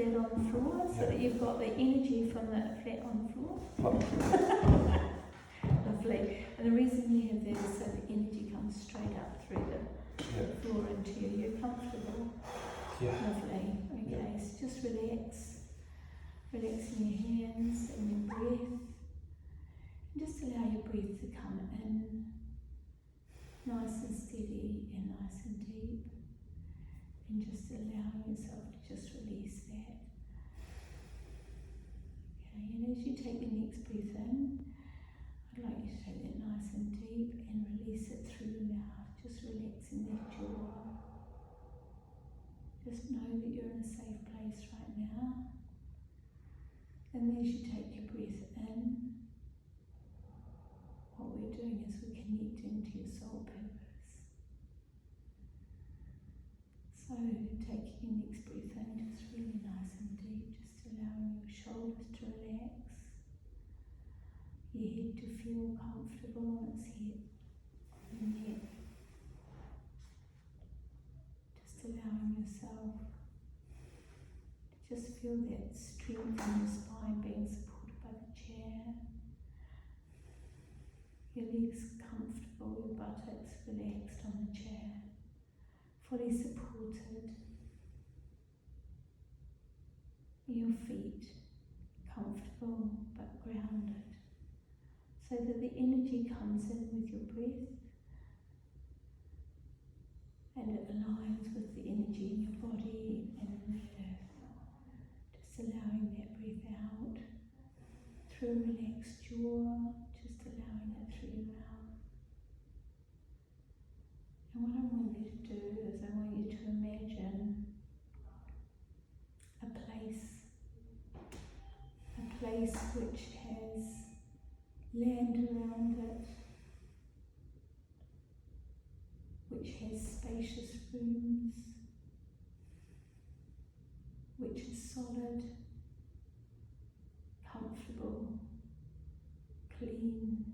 flat on the floor, so that you've got the energy from the flat on the floor. Lovely. And the reason you have that is so the energy comes straight up through the floor into you. You're comfortable. Lovely. Okay, so just relax. Relaxing your hands and your breath. And just allow your breath to come in nice and steady and nice and deep. And just allowing yourself to just release that. Okay, and as you take the next breath in, I'd like you to take that nice and deep and release it through your mouth, just relaxing that jaw. Just know that you're in a safe place right now. And as you take your breath in, what we're doing is we're connecting to your soul purpose. So taking your next breath in, just really nice and deep, just allowing your shoulders to relax, your head to feel comfortable on its head, on the neck. Just allowing yourself to just feel that strength in your spine being supported by the chair. Your legs comfortable, your buttocks relaxed on the chair, fully supported. Your feet comfortable but grounded, so that the energy comes in with your breath and it aligns with the energy in your body and in the earth. Just allowing that breath out through a relaxed jaw, just allowing it through your mouth. And what I want you to do is I want you to imagine a place which has land around it, which has spacious rooms, which is solid, comfortable, clean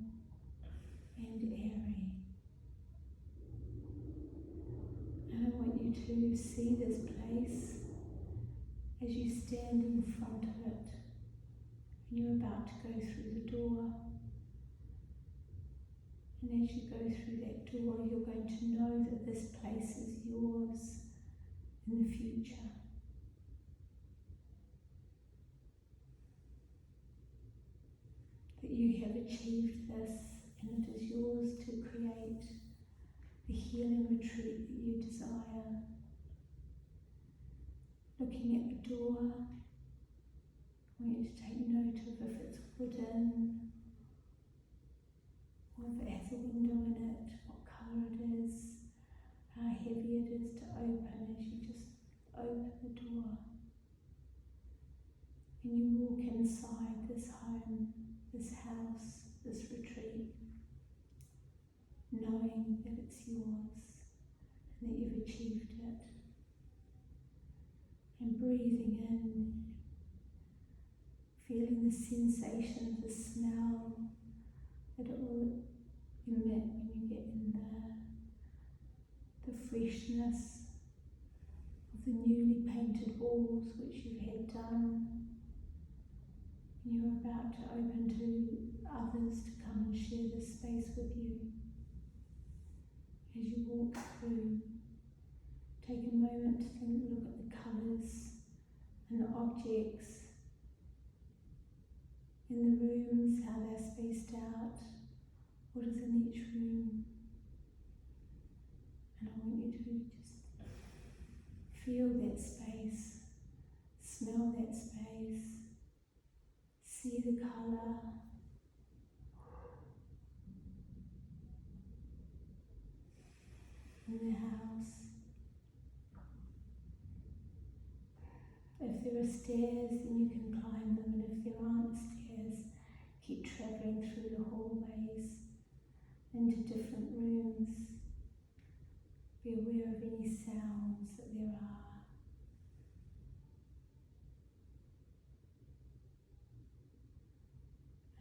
and airy. And I want you to see this place as you stand in front of it and you're about to go through the door. And as you go through that door, you're going to know that this place is yours in the future. That you have achieved this and it is yours to create the healing retreat that you desire. Looking at the door, I want you to take note of if it's wooden, or if it has a window in it, what colour it is, how heavy it is to open as you just open the door. And you walk inside this home, this house, this retreat, knowing that it's yours and that you've achieved it. And breathing in, feeling the sensation of the smell that it will emit when you get in there, the freshness of the newly painted walls which you've had done, and you're about to open to others to come and share this space with you. As you walk through, take a moment to think, look at the colours and the objects in the rooms, how they're spaced out, what is in each room. And I want you to just feel that space, smell that space, see the colour, in the house. If there are stairs, then you can climb them, and if there aren't stairs, keep travelling through the hallways into different rooms. Be aware of any sounds that there are.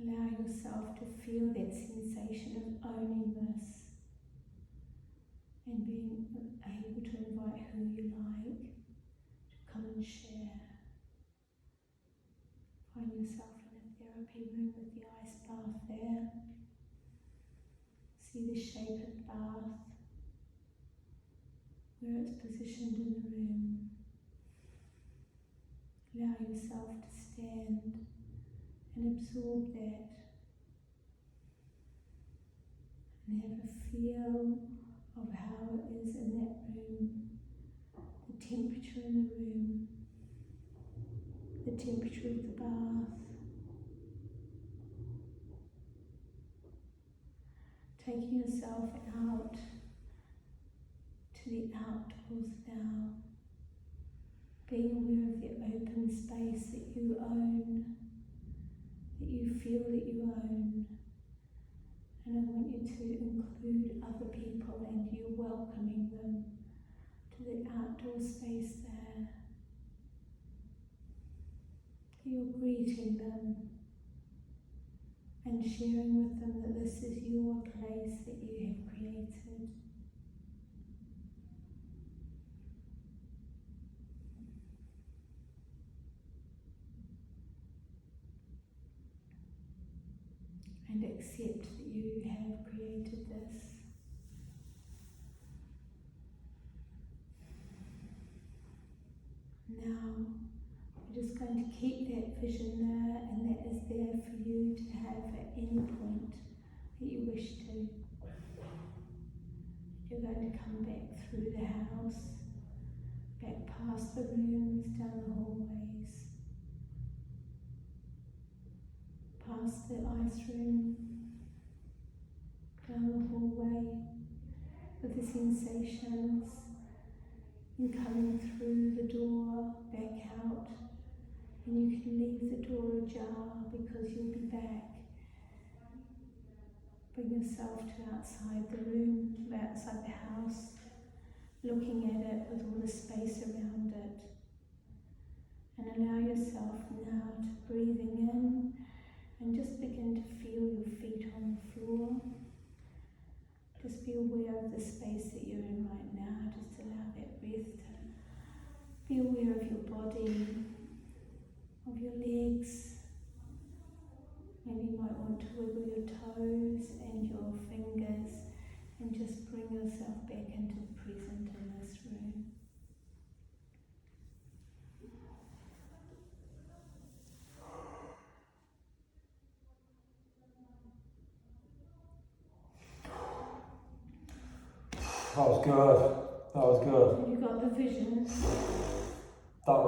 Allow yourself to feel that sensation of owning this and being able to invite who you like to come and share. yourself in a therapy room with the ice bath there. See the shape of the bath, where it's positioned in the room. Allow yourself to stand and absorb that. And have a feel of how it is in that room, the temperature in the room, the temperature of the bath. Taking yourself out to the outdoors now, being aware of the open space that you own, that you feel that you own. And I want you to include other people and you welcoming them to the outdoor space there. You're greeting them and sharing with them that this is your place that you have created. And accept that you have created this. Now, we're just going to keep that vision there, and that is there for you to have at any point that you wish to. You're going to come back through the house, back past the rooms, down the hallways, past the ice room, down the hallway, with the sensations, and coming through the door, back out, and you can leave the door ajar because you'll be back. Bring yourself to outside the room, outside the house, looking at it with all the space around it. And allow yourself now to breathing in and just begin to feel your feet on the floor. Just be aware of the space that you're in right now. Just allow that breath to be aware of your body, of your legs. Maybe you might want to wiggle your toes and your fingers and just bring yourself back into the present in this room. That was good. That was good. Have you got the vision? That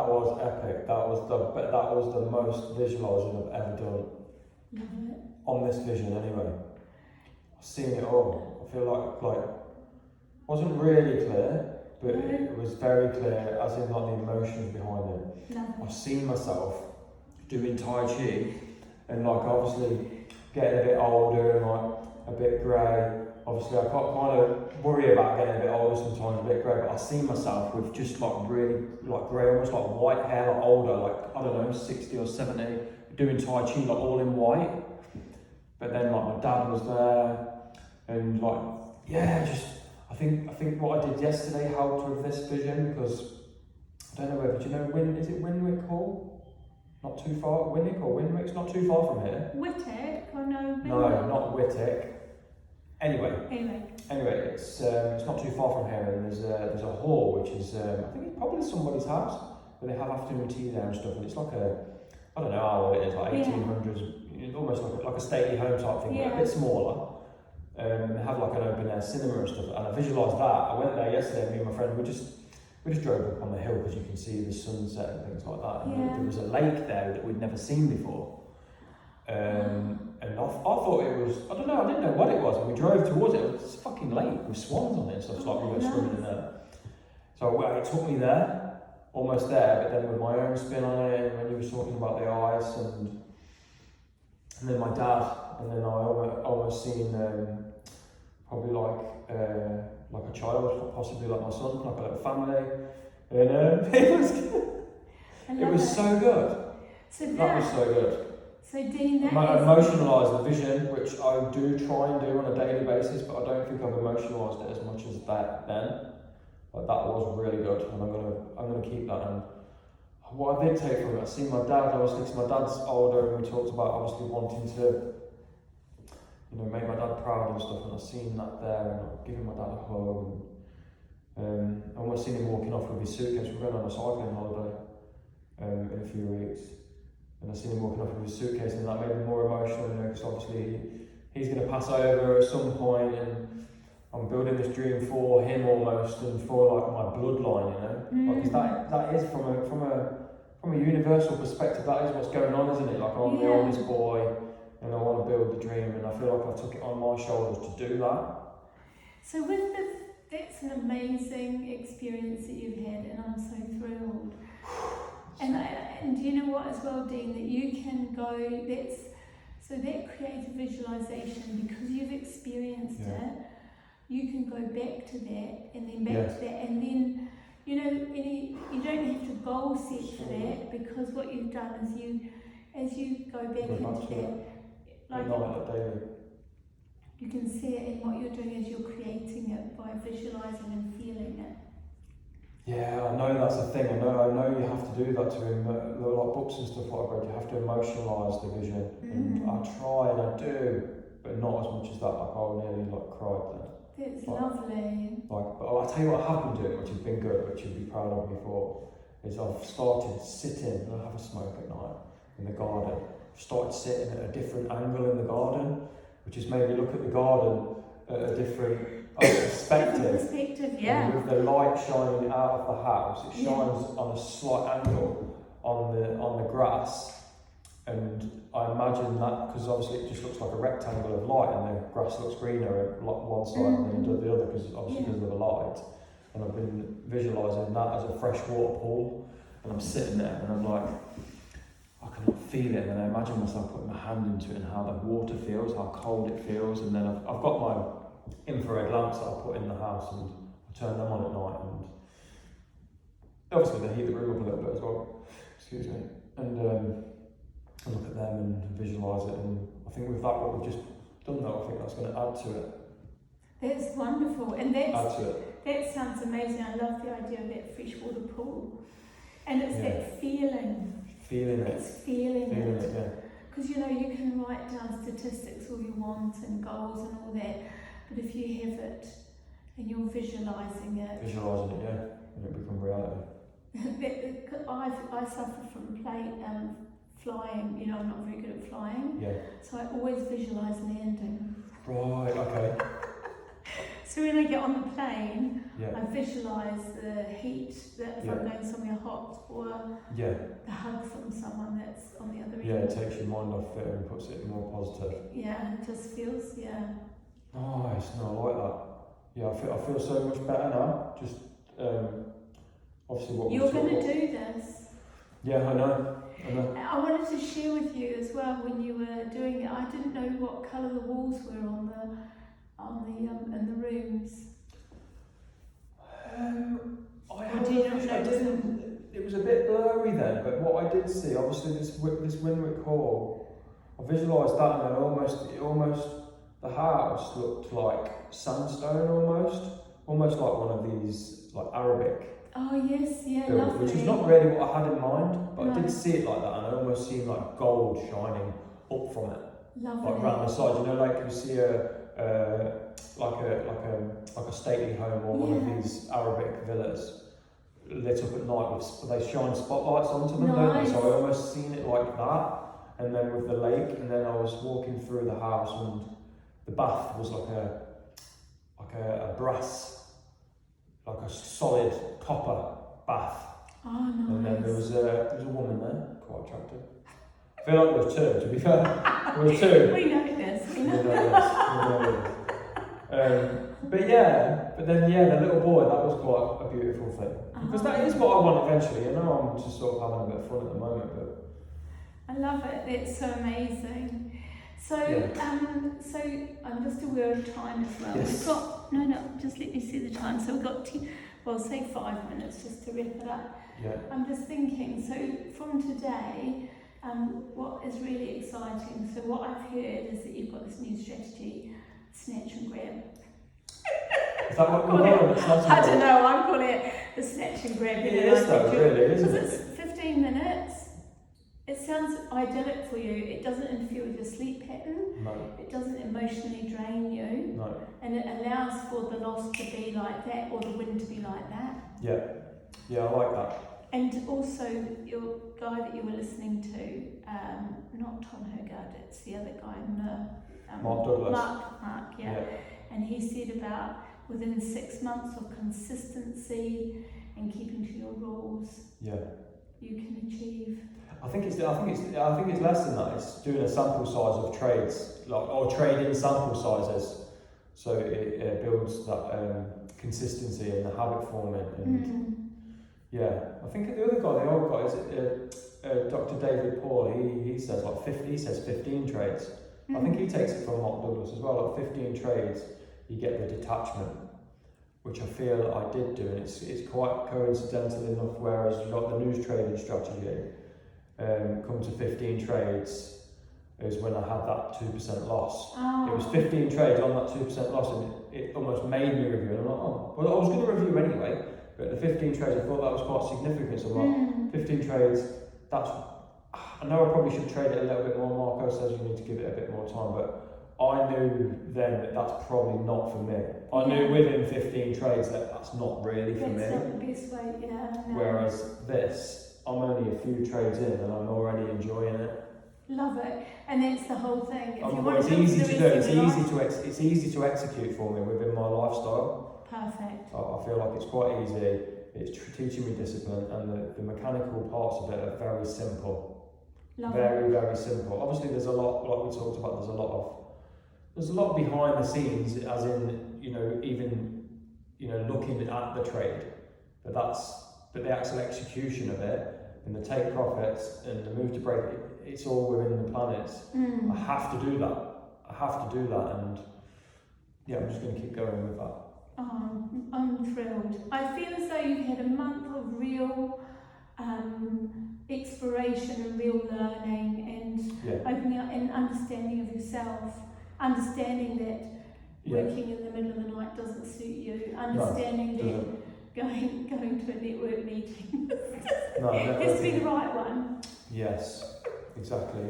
was epic. That was the most visualising I've ever done. Love it. On this vision anyway. I've seen it all. I feel like wasn't really clear, but it was very clear, as in like the emotions behind it. Love it. I've seen myself doing Tai Chi and like obviously getting a bit older and like a bit grey. Obviously I kind of worry about getting a bit older sometimes, a bit grey, but I see myself with just like really like grey, almost like white hair, like older, like I don't know, 60 or 70, doing Tai Chi like all in white. But then like my dad was there and like, yeah, just, I think what I did yesterday helped with this vision because, I don't know whether, do you know, is it Winwick Hall? Not too far, Winwick or Winwick's not too far from here. Whittick or no? No, not Whittick. Anyway, it's not too far from here, and there's a hall which is I think it's probably somebody's house where they have afternoon tea there and stuff, and it's like a, I don't know how old it is, like 1800s, almost like a stately home type thing, but a bit smaller. They have like an open air cinema and stuff, and I visualised that. I went there yesterday, me and my friend, we just drove up on the hill because you can see the sunset and things like that. And there was a lake there that we'd never seen before. And I thought it was, I don't know, I didn't know what it was, and we drove towards it. It was this fucking lake with swans on it and stuff, so like we were swimming in there. So it took me there, almost there, but then with my own spin on it, and when you were talking about the ice, and then my dad, and then I almost seen probably like a child, possibly like my son, like a little family, and it was so good. That was so good. So Dean, that emotionalise the vision, which I do try and do on a daily basis, but I don't think I've emotionalised it as much as that then. But that was really good, and I'm gonna keep that, and I what I did take from it, I see my dad, obviously, because my dad's older, and we talked about obviously wanting to, you know, make my dad proud and stuff, and I've seen that there, and I've given my dad a hug, and I almost seen him walking off with his suitcase. We're going on a cycling holiday in a few weeks, and I seen him walking off with his suitcase, and that made me more emotional, you know, because obviously he's going to pass over at some point, and I'm building this dream for him almost, and for like my bloodline, you know, because that is from a universal perspective, that is what's going on, isn't it? Like I'm the oldest boy, and I want to build the dream, and I feel like I took it on my shoulders to do that. So that's an amazing experience that you've had, and I'm so thrilled. And you know what as well, Dean, that you can go, that creative visualization, because you've experienced it, you can go back to that, and then back to that, and then, you know, you don't have to goal set for that, because what you've done is as you go back into that, like daily. You can see it in what you're doing as you're creating it by visualizing and feeling it. Yeah, I know that's the thing. I know you have to do that to him. Like books and stuff like that, you have to emotionalise the vision, and I try and I do, but not as much as that. Like I nearly cried then. It's lovely. But I'll tell you what I have been doing, which has been good, which you'd be proud of me for, is I've started sitting, and I have a smoke at night in the garden. I've started sitting at a different angle in the garden, which has made me look at the garden at a different perspective. And with the light shining out of the house, it shines on a slight angle on the grass, and I imagine that, because obviously it just looks like a rectangle of light, and the grass looks greener at one side and then it does the other, because of the light. And I've been visualising that as a freshwater pool, and I'm sitting there and I'm like, I can feel it, and I imagine myself putting my hand into it and how the water feels, how cold it feels, and then I've got my infrared lamps that I put in the house, and I turn them on at night, and obviously they heat the room up a little bit as well, excuse me, and I look at them and visualise it, and I think with that, what we've just done though, I think that's going to add to it. That's wonderful, and that sounds amazing. I love the idea of that freshwater pool, and it's that feeling. It's feeling it. Because you know, you can write down statistics all you want and goals and all that, but if you have it and you're visualising it, and it becomes reality. I suffer from flying. You know, I'm not very good at flying. Yeah. So I always visualise landing. Right. Okay. So when I get on the plane, I visualise the heat that if I'm going somewhere hot, or the hug from someone that's on the other end. Yeah, it takes your mind off it and puts it more positive. Yeah, it just feels, Nice, no, I like that. Yeah, I feel so much better now. Just obviously what you're going to do this. Yeah, I know. I wanted to share with you as well, when you were doing it, I didn't know what colour the walls were in the rooms. It was a bit blurry then, but what I did see, obviously this Winwick Hall, I visualised that, and almost the house looked like sandstone almost like one of these like Arabic. Oh yes, buildings, which is not really what I had in mind, but I did see it like that, and I almost seen like gold shining up from it, like around the side. You know, like you see like a stately home or one of these Arabic villas lit up at night with they shine spotlights onto them, don't they? So I almost seen it like that, and then with the lake, and then I was walking through the house, and the bath was like a brass, like a solid copper bath. Oh, nice. And then there was a woman there, quite attractive. I feel like there was two, to be fair. There was two. We know this. We know this. But then the little boy, that was quite a beautiful thing. Because that is what I want eventually. You know, I'm just sort of having a bit of fun at the moment, but I love it. It's so amazing. So, so I'm just aware of time as well. Yes. We've got just let me see the time. So we've got say 5 minutes just to wrap it up. Yeah. I'm just thinking. So from today, what is really exciting? So what I've heard is that you've got this new strategy, snatch and grab. Is that what we're calling it? I don't know. I'm calling it the snatch and grab. It is though, really, isn't it? Because it's 15 minutes. It sounds idyllic for you. It doesn't interfere with your sleep pattern. No. It doesn't emotionally drain you. No. And it allows for the loss to be like that, or the win to be like that. Yeah. Yeah, I like that. And also, your guy that you were listening to, not Tom Hergard, it's the other guy, Mark Douglas. Mark, yeah. And he said about within 6 months of consistency and keeping to your rules, you can achieve. I think it's less than that. It's doing a sample size of trades, or trading sample sizes, so it builds that consistency and the habit forming. And I think the other guy, the old guy, is Dr. David Paul. He says 15 trades. I think he takes it from Mark Douglas as well. 15 trades, you get the detachment, which I feel I did do, and it's quite coincidental enough. Whereas you got the news trading strategy, come to 15 trades is when I had that 2% loss. Oh. It was 15 trades on that 2% loss, and it almost made me review. And I'm like, oh, well, I was going to review anyway, but the 15 trades, I thought that was quite significant. So I'm like, 15 trades, I know I probably should trade it a little bit more. Marco says you need to give it a bit more time, but I knew then that that's probably not for me. I knew within 15 trades that that's not really for me. That's not the best way, No. Whereas this, I'm only a few trades in and I'm already enjoying it. Love it, and that's the whole thing. It's easy to do. It's easy to execute for me within my lifestyle. Perfect. I feel like it's quite easy. It's teaching me discipline, and the mechanical parts of it are very simple. Very simple. Obviously, there's a lot, like we talked about. There's a lot behind the scenes, as in even looking at the trade, but the actual execution of it and the take profits and the move to break, it's all within the planets. I have to do that, and I'm just going to keep going with that. Oh, I'm thrilled. I feel as though you've had a month of real exploration and real learning and opening up and understanding of yourself, understanding that working in the middle of the night doesn't suit you, understanding that going to a network meeting has to be the right one. Yes, exactly,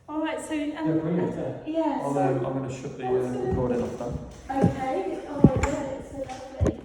All right, so brilliant. I'm going to shut the recording off then. Okay. Oh, yeah, it's so lovely.